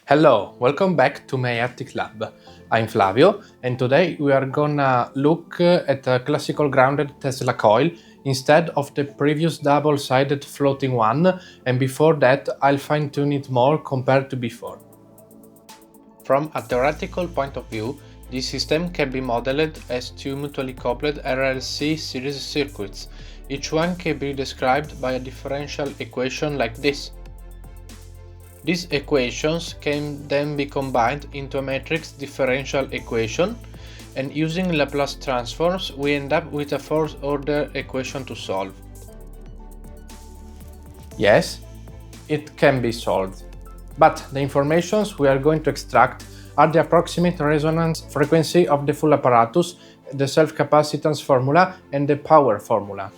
Hello, welcome back to my attic lab. I'm Flavio, and today we are gonna look at a classical grounded Tesla coil instead of the previous double-sided floating one, and before that I'll fine-tune it more compared to before. From a theoretical point of view, this system can be modeled as two mutually coupled RLC series circuits. Each one can be described by a differential equation like this. These equations can then be combined into a matrix differential equation, and using Laplace transforms we end up with a fourth order equation to solve. Yes, it can be solved, but the informations we are going to extract are the approximate resonance frequency of the full apparatus, the self-capacitance formula and the power formula.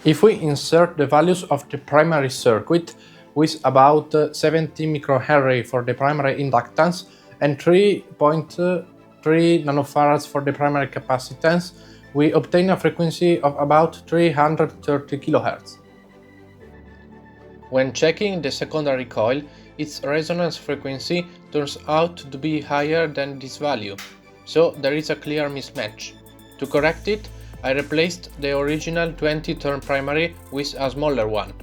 If we insert the values of the primary circuit, with about 70 microhenry for the primary inductance and 3.3 nanofarads for the primary capacitance, we obtain a frequency of about 330 kHz. When checking the secondary coil, its resonance frequency turns out to be higher than this value, so there is a clear mismatch. To correct it, I replaced the original 20-turn primary with a smaller one.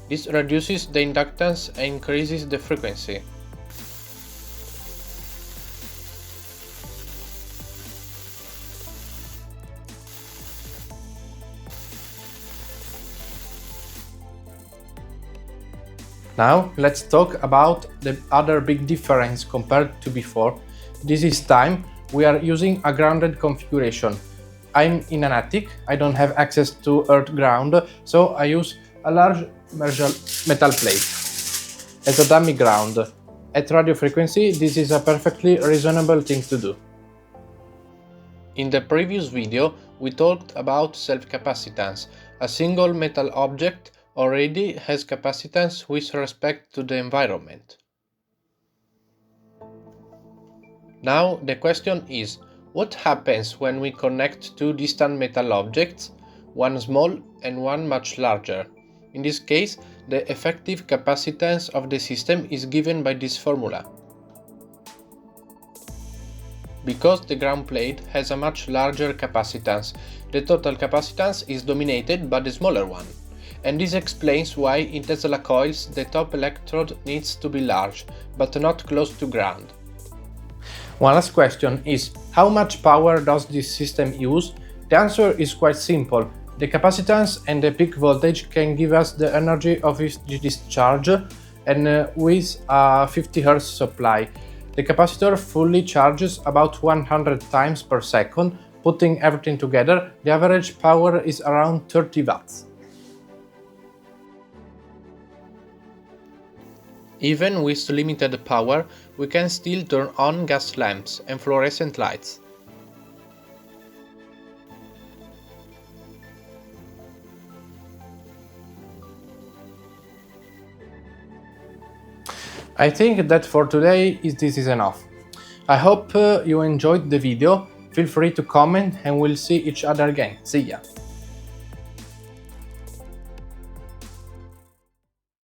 This reduces the inductance and increases the frequency. Now let's talk about the other big difference compared to before. This time we are using a grounded configuration. I'm in an attic, I don't have access to earth ground, so I use a large metal plate as a dummy ground. At radio frequency, this is a perfectly reasonable thing to do. In the previous video, we talked about self-capacitance. A single metal object already has capacitance with respect to the environment. Now the question is, what happens when we connect two distant metal objects, one small and one much larger? In this case, the effective capacitance of the system is given by this formula. Because the ground plate has a much larger capacitance, the total capacitance is dominated by the smaller one. And this explains why in Tesla coils the top electrode needs to be large, but not close to ground. One last question is, how much power does this system use? The answer is quite simple. The capacitance and the peak voltage can give us the energy of its discharge, and with a 50 Hz supply. The capacitor fully charges about 100 times per second. Putting everything together, the average power is around 30 watts. Even with limited power, we can still turn on gas lamps and fluorescent lights. I think that for today this is enough. I hope you enjoyed the video. Feel free to comment and we'll see each other again. See ya!